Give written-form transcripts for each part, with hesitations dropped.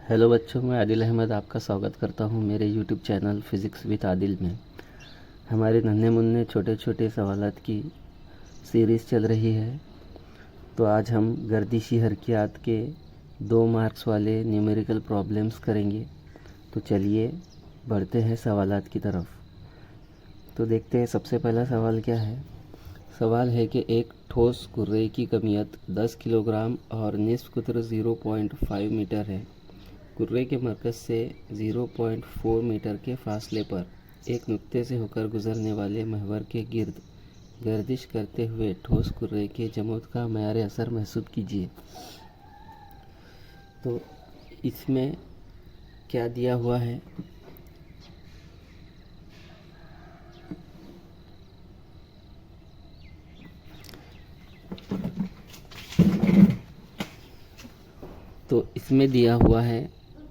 Hello बच्चों, मैं आदिल अहमद आपका स्वागत करता हूं मेरे YouTube channel physics with Adil में। हमारे नन्हे मुन्ने छोटे छोटे सवालात की सीरीज़ चल रही है। तो आज हम गर्दिशी हरकियात के 2 मार्क्स वाले न्यूमेरिकल प्रॉब्लम्स करेंगे। तो चलिए बढ़ते हैं सवालात की तरफ। तो देखते हैं सबसे पहला सवाल क्या है। सवाल है कि एक ठोस कुर्रे की कमियत 10 किलोग्राम और निस्फ कुत्र 0.5 मीटर है। कुर्रे के मरकज़ से 0.4 मीटर के फासले पर एक नुक्ते से होकर गुजरने वाले महवर के गिर्द गर्दिश करते हुए ठोस कुर्रे के जमोद का मयार असर महसूस कीजिए। तो इसमें क्या दिया हुआ है। तो इसमें दिया हुआ है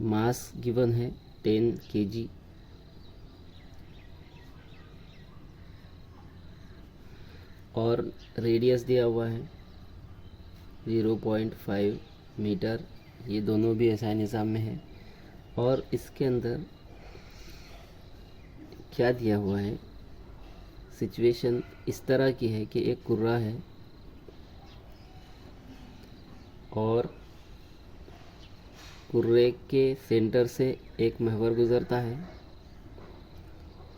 मास गिवन है 10 kg और रेडियस दिया हुआ है 0.5 मीटर। ये दोनों भी ऐसा निज़ाम में है। और इसके अंदर क्या दिया हुआ है, सिचुएशन इस तरह की है कि एक कुर्रा है और कुर्रे के सेंटर से एक महवर गुज़रता है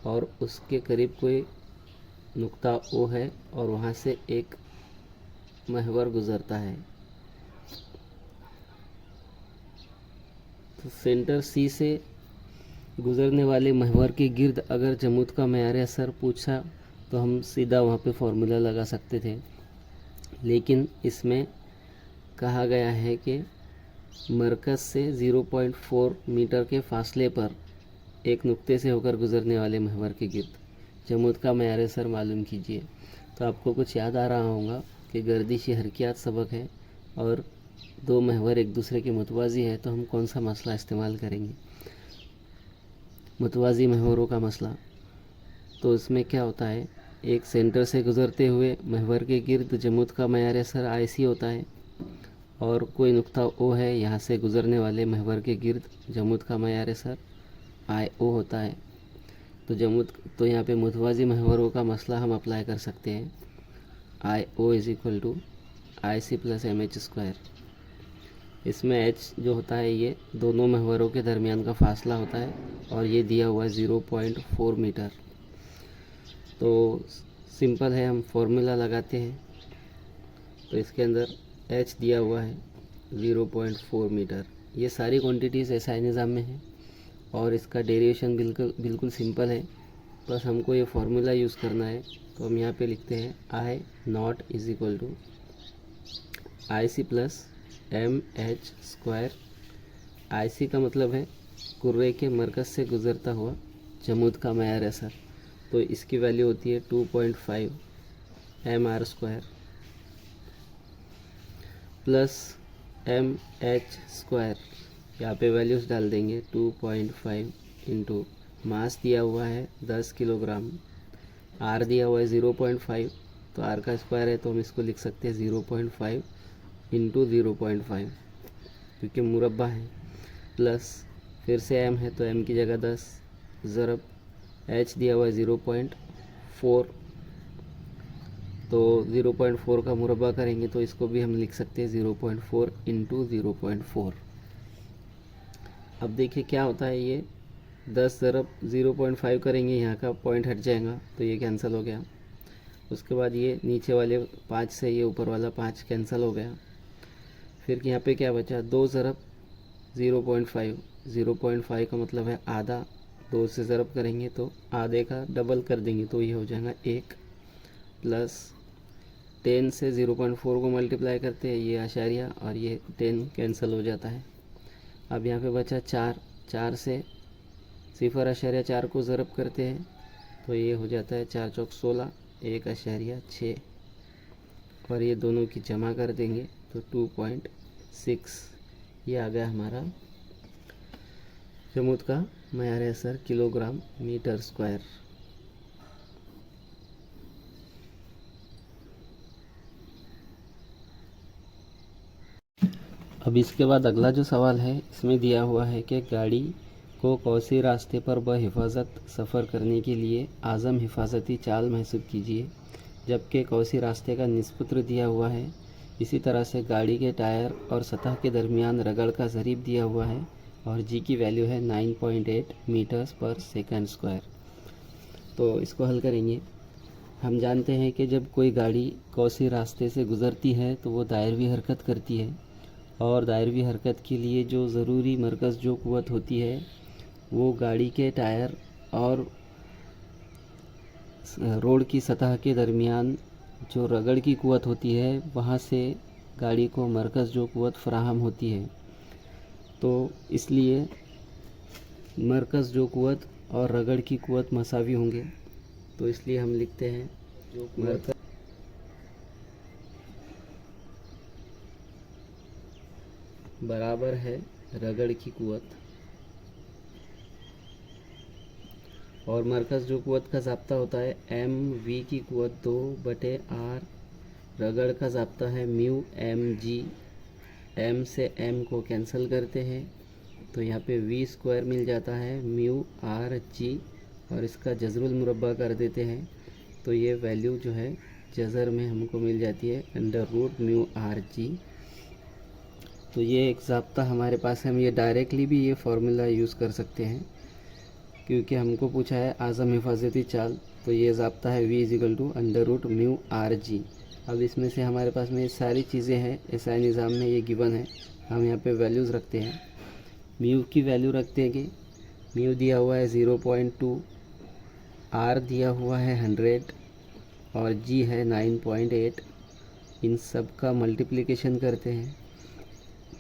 और उसके करीब कोई नुक्ता ओ है और वहाँ से एक महवर गुज़रता है। तो सेंटर सी से गुज़रने वाले महवर के गिर्द अगर जमूद का मयार असर पूछा तो हम सीधा वहाँ पे फॉर्मूला लगा सकते थे, लेकिन इसमें कहा गया है कि मरकज़ से 0.4 मीटर के फासले पर एक नुक्ते से होकर गुजरने वाले महवर के गिर्द जमूद का मयार असर मालूम कीजिए। तो आपको कुछ याद आ रहा होगा कि गर्दिशी हरकियात सबक है और 2 महवर एक दूसरे के मुतवाज़ी है, तो हम कौन सा मसला इस्तेमाल करेंगे, मुतवाज़ी महवरों का मसला। तो इसमें क्या होता है, एक सेंटर से गुज़रते हुए महवर के गिर्द जमूद का मयार असर आईसी होता है और कोई नुक्ता ओ है, यहाँ से गुज़रने वाले महवर के गिर्द जमूद का मयार असर आई ओ होता है। तो यहाँ पे मुतवाज़ी महवरों का मसला हम अप्लाई कर सकते हैं। I O is equal to I C plus M H square. इसमें एच जो होता है ये दोनों महवरों के दरमियान का फासला होता है और ये दिया हुआ है 0.4 मीटर। तो सिंपल है, हम फॉर्मूला लगाते हैं। तो इसके अंदर एच दिया हुआ है 0.4 मीटर। ये सारी क्वांटिटीज़ एसआई निज़ाम में है और इसका डेरिवेशन बिल्कुल सिंपल है। बस हमको ये फार्मूला यूज़ करना है। तो हम यहाँ पे लिखते हैं I not is equal to I C plus M H square. I C का मतलब है कुर्रे के मरकज़ से गुज़रता हुआ जमूद का मयार असर। तो इसकी वैल्यू होती है 2.5 M R square plus M H square. यहाँ पे वैल्यूज़ डाल देंगे 2.5 इंटू मास दिया हुआ है 10 किलोग्राम, आर दिया हुआ है 0.5। तो आर का स्क्वायर है तो हम इसको लिख सकते हैं 0.5 इंटू 0.5 क्योंकि मुरब्बा है, प्लस फिर से एम है तो एम की जगह 10 ज़रब एच दिया हुआ है 0.4। तो 0.4 का मुरब्बा करेंगे तो इसको भी हम लिख सकते हैं 0.4 इंटू 0.4। अब देखिए क्या होता है, ये 10 ज़रब 0.5 करेंगे, यहाँ का पॉइंट हट जाएगा तो ये कैंसिल हो गया। उसके बाद ये नीचे वाले 5 से ये ऊपर वाला 5 कैंसिल हो गया। फिर यहाँ पे क्या बचा, 2 ज़रब 0.5। 0.5 का मतलब है आधा, 2 से ज़रब करेंगे तो आधे का डबल कर देंगे तो ये हो जाएगा 1, प्लस 10 से 0.4 को मल्टीप्लाई करते हैं, ये आशारिया और ये 10 कैंसिल हो जाता है। अब यहाँ पे बचा 4, 4 से 0.4 को ज़रब करते हैं तो ये हो जाता है 4 चौक 16, 1.6 और ये दोनों की जमा कर देंगे तो 2.6। ये आ गया हमारा जमूद का मयार असर किलोग्राम मीटर स्क्वायर। अब इसके बाद अगला जो सवाल है, इसमें दिया हुआ है कि गाड़ी को कौसे रास्ते पर बहिफाजत सफ़र करने के लिए आज़म हिफाजती चाल महसूब कीजिए, जबकि कौसी रास्ते का निष्पत्र दिया हुआ है। इसी तरह से गाड़ी के टायर और सतह के दरमियान रगड़ का ज़रीब दिया हुआ है और जी की वैल्यू है 9.8 मीटर्स पर सेकंड स्क्वायर। तो इसको हल करेंगे। हम जानते हैं कि जब कोई गाड़ी कौसी रास्ते से गुज़रती है तो वो दायरवी हरकत करती है, और दायरवी हरकत के लिए जो ज़रूरी मरकज़ जो क़ुव्वत होती है वो गाड़ी के टायर और रोड की सतह के दरमियान जो रगड़ की क़ुव्वत होती है वहाँ से गाड़ी को मरकज़ जो क़ुव्वत फ़राहम होती है। तो इसलिए मरकज़ जो क़ुव्वत और रगड़ की क़ुव्वत मसावी होंगे। तो इसलिए हम लिखते हैं जो मरकज़ बराबर है रगड़ की क़ुव्वत, और मरकज़ जो क़ुव्वत का ज़ाब्ता होता है mv की क़ुव्वत 2/r, रगड़ का ज़ाब्ता है म्यू mg। m से m को कैंसिल करते हैं तो यहाँ पे v स्क्वायर मिल जाता है म्यू आर जी, और इसका जज़रुल मुरब्बा कर देते हैं तो ये वैल्यू जो है जज़र में हमको मिल जाती है under root mu R G. तो ये एक ज़ाब्ता हमारे पास है, हम ये डायरेक्टली भी ये फार्मूला यूज़ कर सकते हैं क्योंकि हमको पूछा है आज़म हिफाजती चाल। तो ये ज़ाब्ता है v = under root mu R G. अब इसमें से हमारे पास में ये सारी चीज़ें हैं, एसआई निज़ाम में ये गिवन है। हम यहाँ पे वैल्यूज़ रखते हैं। म्यू की वैल्यू रखते हैं कि म्यू दिया हुआ है 0.2, आर दिया हुआ है 100 और जी है 9.8। इन सब का मल्टीप्लिकेशन करते हैं।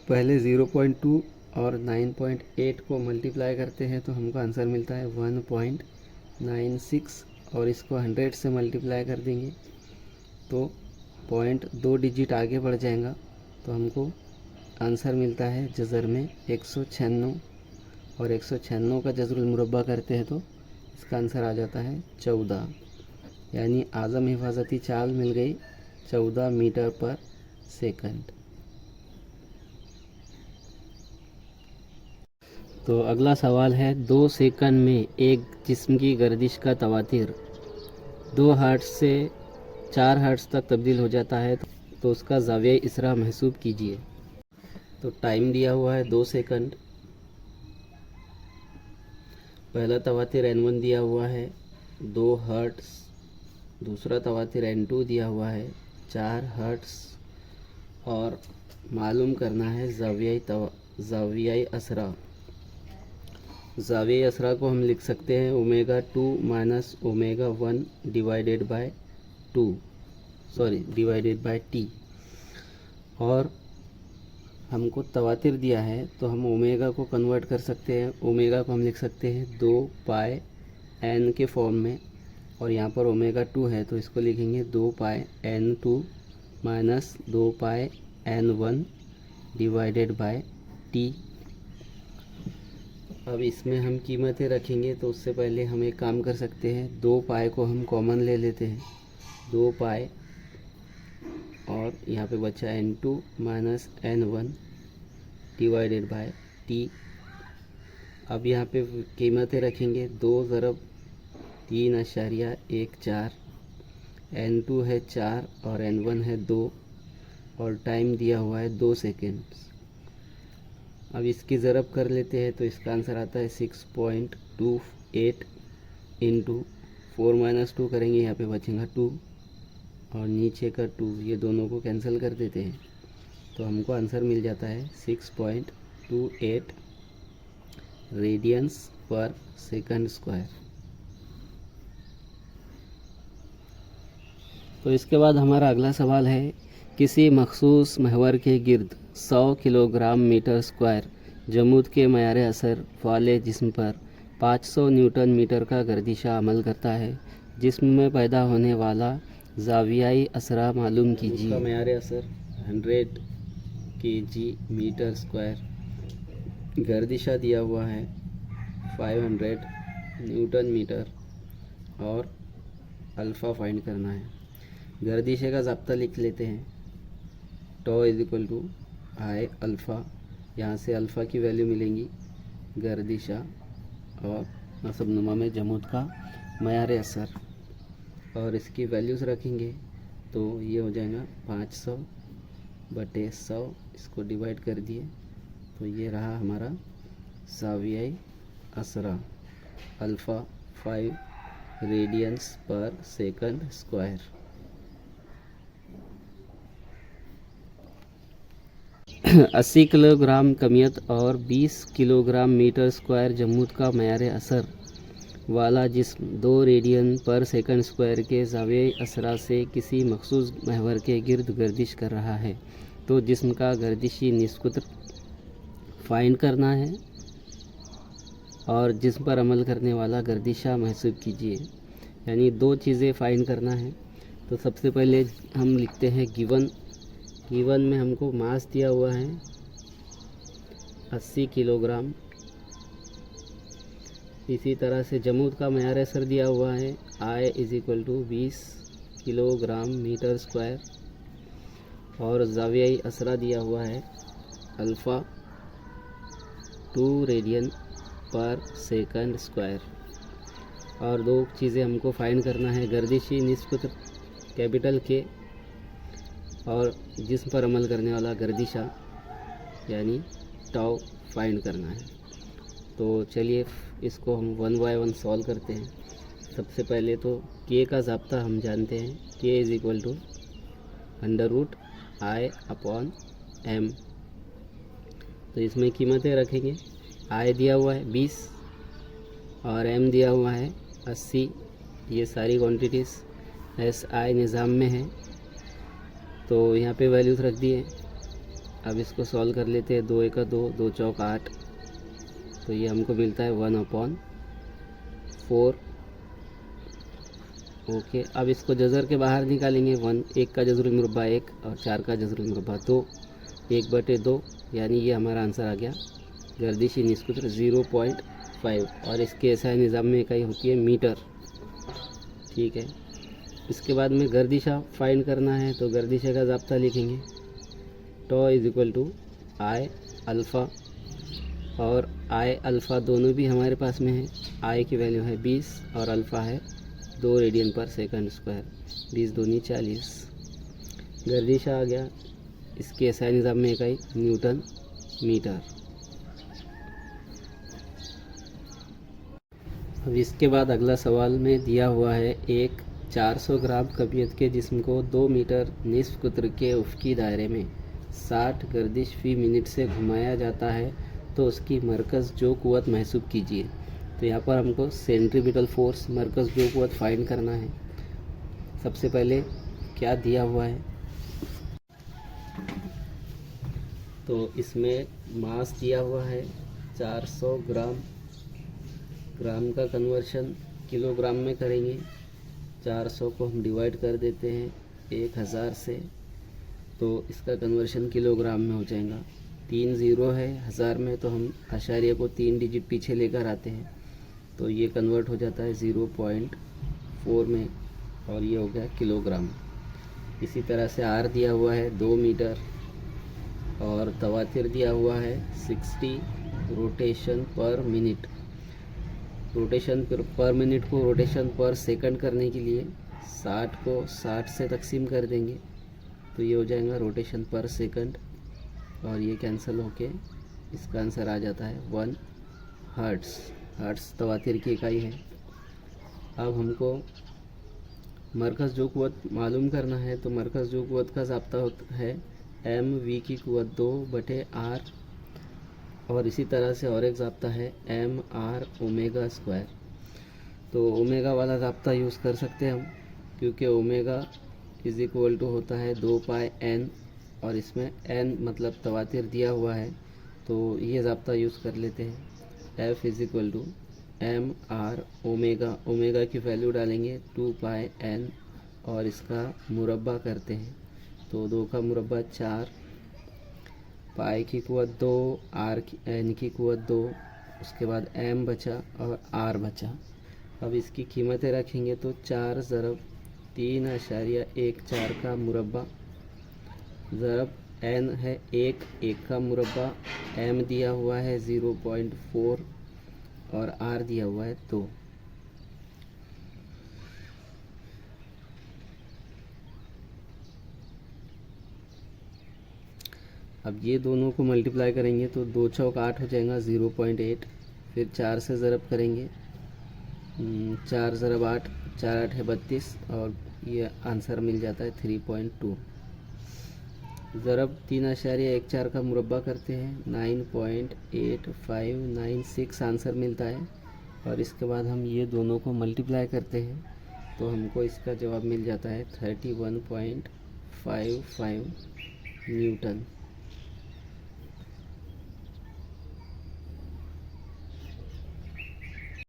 पहले 0.2 और 9.8 को मल्टीप्लाई करते हैं तो हमको आंसर मिलता है 1.96, और इसको 100 से मल्टीप्लाई कर देंगे तो पॉइंट 2 डिजिट आगे बढ़ जाएगा तो हमको आंसर मिलता है जज़र में 196, और 196 का जज़रुल मुरब्बा करते हैं तो इसका आंसर आ जाता है 14, यानी आज़म हिफाजती चाल मिल गई 14 मीटर पर सेकंड। तो अगला सवाल है 2 सेकंड में एक जिस्म की गर्दिश का तवातिर 2 हर्ट्ज़ से 4 हर्ट्ज़ तक तब्दील हो जाता है तो उसका ज़ाविया इसरा महसूब कीजिए। तो टाइम दिया हुआ है 2 सेकंड, पहला तवातिर n1 दिया हुआ है 2 हर्ट्ज़, दूसरा तवातिर n2 दिया हुआ है 4 हर्ट्ज़, और मालूम करना है ज़ावियाई असरा। ज़ावियाई असरा को हम लिख सकते हैं ω2 - ω1 डिवाइडेड बाय t। और हमको तवातिर दिया है तो हम ओमेगा को कन्वर्ट कर सकते हैं। ओमेगा को हम लिख सकते हैं 2 पाई n के फॉर्म में, और यहाँ पर ω2 है तो इसको लिखेंगे 2 पाई n2 minus 2 pi n1 divided by t। अब इसमें हम कीमतें रखेंगे तो उससे पहले हम एक काम कर सकते हैं, 2 पाई को हम कॉमन ले लेते हैं, 2 पाई, और यहाँ पे बचा n2 minus n1 divided by t। अब यहाँ पे कीमतें रखेंगे 2 ज़रब 3.14, n2 है 4 और n1 है 2, और टाइम दिया हुआ है 2 सेकेंड। अब इसकी ज़रब कर लेते हैं तो इसका आंसर आता है 6.28 इंटू 4 - 2 करेंगे, यहाँ पे बचेगा 2 और नीचे का 2, ये दोनों को कैंसिल कर देते हैं तो हमको आंसर मिल जाता है 6.28 रेडियंस पर सेकंड स्क्वायर। तो इसके बाद हमारा अगला सवाल है, किसी मखसूस महवर के गिर्द 100 किलोग्राम मीटर स्क्वायर जमूद के मयार असर वाले जिस्म पर 500 न्यूटन मीटर का गर्दिशा अमल करता है। जिस्म में पैदा होने वाला ज़ावियाई असरा मालूम कीजिए। मयार असर 100 kg मीटर स्क्वायर, गर्दिशा दिया हुआ है 500 न्यूटन मीटर, और अल्फ़ा फाइंड करना है। गर्दिशे का ज़ाब्ता लिख लेते हैं, टॉ = आई अल्फ़ा, यहाँ से अल्फ़ा की वैल्यू मिलेंगी गर्दिशा और नसबनुमा में जमूद का मयार असर, और इसकी वैल्यूज़ रखेंगे तो ये हो जाएगा 500/100, इसको डिवाइड कर दिए तो ये रहा हमारा ज़ाविया असरा alpha 5 radians per second square. 80 kilogram कमियत और 20 किलोग्राम मीटर स्क्वायर जमूद का मयार असर वाला जिस्म 2 रेडियन पर सेकंड स्क्वायर के ज़ावियाई असरा से किसी मखसूस महवर के गिर्द गर्दिश कर रहा है, तो जिस्म का गर्दिशी निस्कुत्र फाइंड करना है और जिस्म पर अमल करने वाला गर्दिशा महसूब कीजिए। यानी 2 चीज़ें फाइंड करना है। तो सबसे पहले हम लिखते हैं गिवन में हमको मास दिया हुआ है 80 किलोग्राम। इसी तरह से जमूद का मयार असर दिया हुआ है I = 20 किलोग्राम मीटर स्क्वायर, और ज़ावियाई असरा दिया हुआ है अल्फ़ा 2 रेडियन पर सेकंड स्क्वायर। और 2 चीज़ें हमको फाइंड करना है, गर्दिशी निस्बत कैपिटल के और जिस्म पर अमल करने वाला गर्दिशा यानी टाउ फाइंड करना है। तो चलिए इसको हम 1 बाय 1 सॉल्व करते हैं। सबसे पहले तो के का ज़ाब्ता हम जानते हैं, के = √I/m। तो इसमें कीमतें रखेंगे। I दिया हुआ है 20 और m दिया हुआ है 80। ये सारी क्वांटिटीज़ SI निज़ाम में है, तो यहाँ पे वैल्यूज़ रख दिए। अब इसको सॉल्व कर लेते हैं। 2 × 2, 2 × 4 8, तो ये हमको मिलता है 1/4। ओके, अब इसको जज़र के बाहर निकालेंगे। 1 का जज़रुल मुरब्बा 1 और 4 का जज़रुल मुरब्बा 2, 1/2, यानी ये हमारा आंसर आ गया गर्दिशी निस्कुत्र 0.5। और इसके ऐसा निज़ाम में इकाई होती है मीटर। ठीक है, इसके बाद में गर्दिशा फाइंड करना है, तो गर्दिशा का ज़ाब्ता लिखेंगे। टॉ = I अल्फ़ा, और I अल्फ़ा दोनों भी हमारे पास में है। I की वैल्यू है 20 और अल्फ़ा है 2 रेडियन पर सेकंड स्क्वायर। 20 दूनी 40। गर्दिशा आ गया, इसके ऐसा निज़ाम में इकाई न्यूटन मीटर। अब इसके बाद अगला सवाल में दिया हुआ है एक 400 ग्राम कमियत के जिस्म को 2 मीटर निस्फ कुत्र के उफ़क़ी दायरे में 60 गर्दिश फ़ी मिनट से घुमाया जाता है, तो उसकी मरकज़ जो क़ुव्वत महसूब कीजिए। तो यहाँ पर हमको सेंट्रीपिटल फोर्स मरकज़ जो क़ुव्वत फाइंड करना है। सबसे पहले क्या दिया हुआ है, तो इसमें मास दिया हुआ है 400 ग्राम। ग्राम का कन्वर्शन किलोग्राम में करेंगे। 400 को हम डिवाइड कर देते हैं 1000 से, तो इसका कन्वर्शन किलोग्राम में हो जाएगा। 3 ज़ीरो है हज़ार में, तो हम आशारिया को 3 डिजिट पीछे लेकर आते हैं, तो ये कन्वर्ट हो जाता है 0.4 में, और ये हो गया किलोग्राम। इसी तरह से आर दिया हुआ है 2 मीटर, और तवातिर दिया हुआ है 60 रोटेशन पर मिनट। रोटेशन पर मिनट को रोटेशन पर सेकंड करने के लिए 60 को 60 से तकसीम कर देंगे, तो ये हो जाएगा रोटेशन पर सेकंड, और ये कैंसिल होके इसका आंसर आ जाता है 1 हर्ट्ज़। हर्ट्ज़ तवातिर की इकाई है। अब हमको मरकज़ जो क़ुव्वत मालूम करना है, तो मरकज़ जो क़ुव्वत का ज़ाब्ता होता है mv की क़ुव्वत 2/r, और इसी तरह से और एक ज़ाब्ता है mr/ओमेगा²। तो ओमेगा वाला ज़ाब्ता यूज़ कर सकते हैं हम, क्योंकि ओमेगा = होता है 2πn, और इसमें n मतलब तवातिर दिया हुआ है, तो ये ज़ाब्ता यूज़ कर लेते हैं। f = mr/ओमेगा। ओमेगा की वैल्यू डालेंगे 2πn और इसका मुरब्बा करते हैं, तो 2 का मुरब्बा 4, पाई की क़ुव्वत 2, n की क़ुव्वत 2, उसके बाद m बचा और r बचा। अब इसकी कीमतें रखेंगे, तो 4 × 3.14 का मुरब्बा ज़रब n है एक का मुरब्बा, m दिया हुआ है 0.4 और r दिया हुआ है 2। अब ये दोनों को मल्टीप्लाई करेंगे तो 2 चौक 8 हो जाएगा 0.8, फिर 4 से ज़रब करेंगे, 4 ज़रब 8, 4 8 है 32 और ये आंसर मिल जाता है 3.2। ज़रब 3.14 का मुरब्बा करते हैं 9.8596 आंसर मिलता है। और इसके बाद हम ये दोनों को मल्टीप्लाई करते हैं तो हमको इसका जवाब मिल जाता है 31.55 न्यूटन।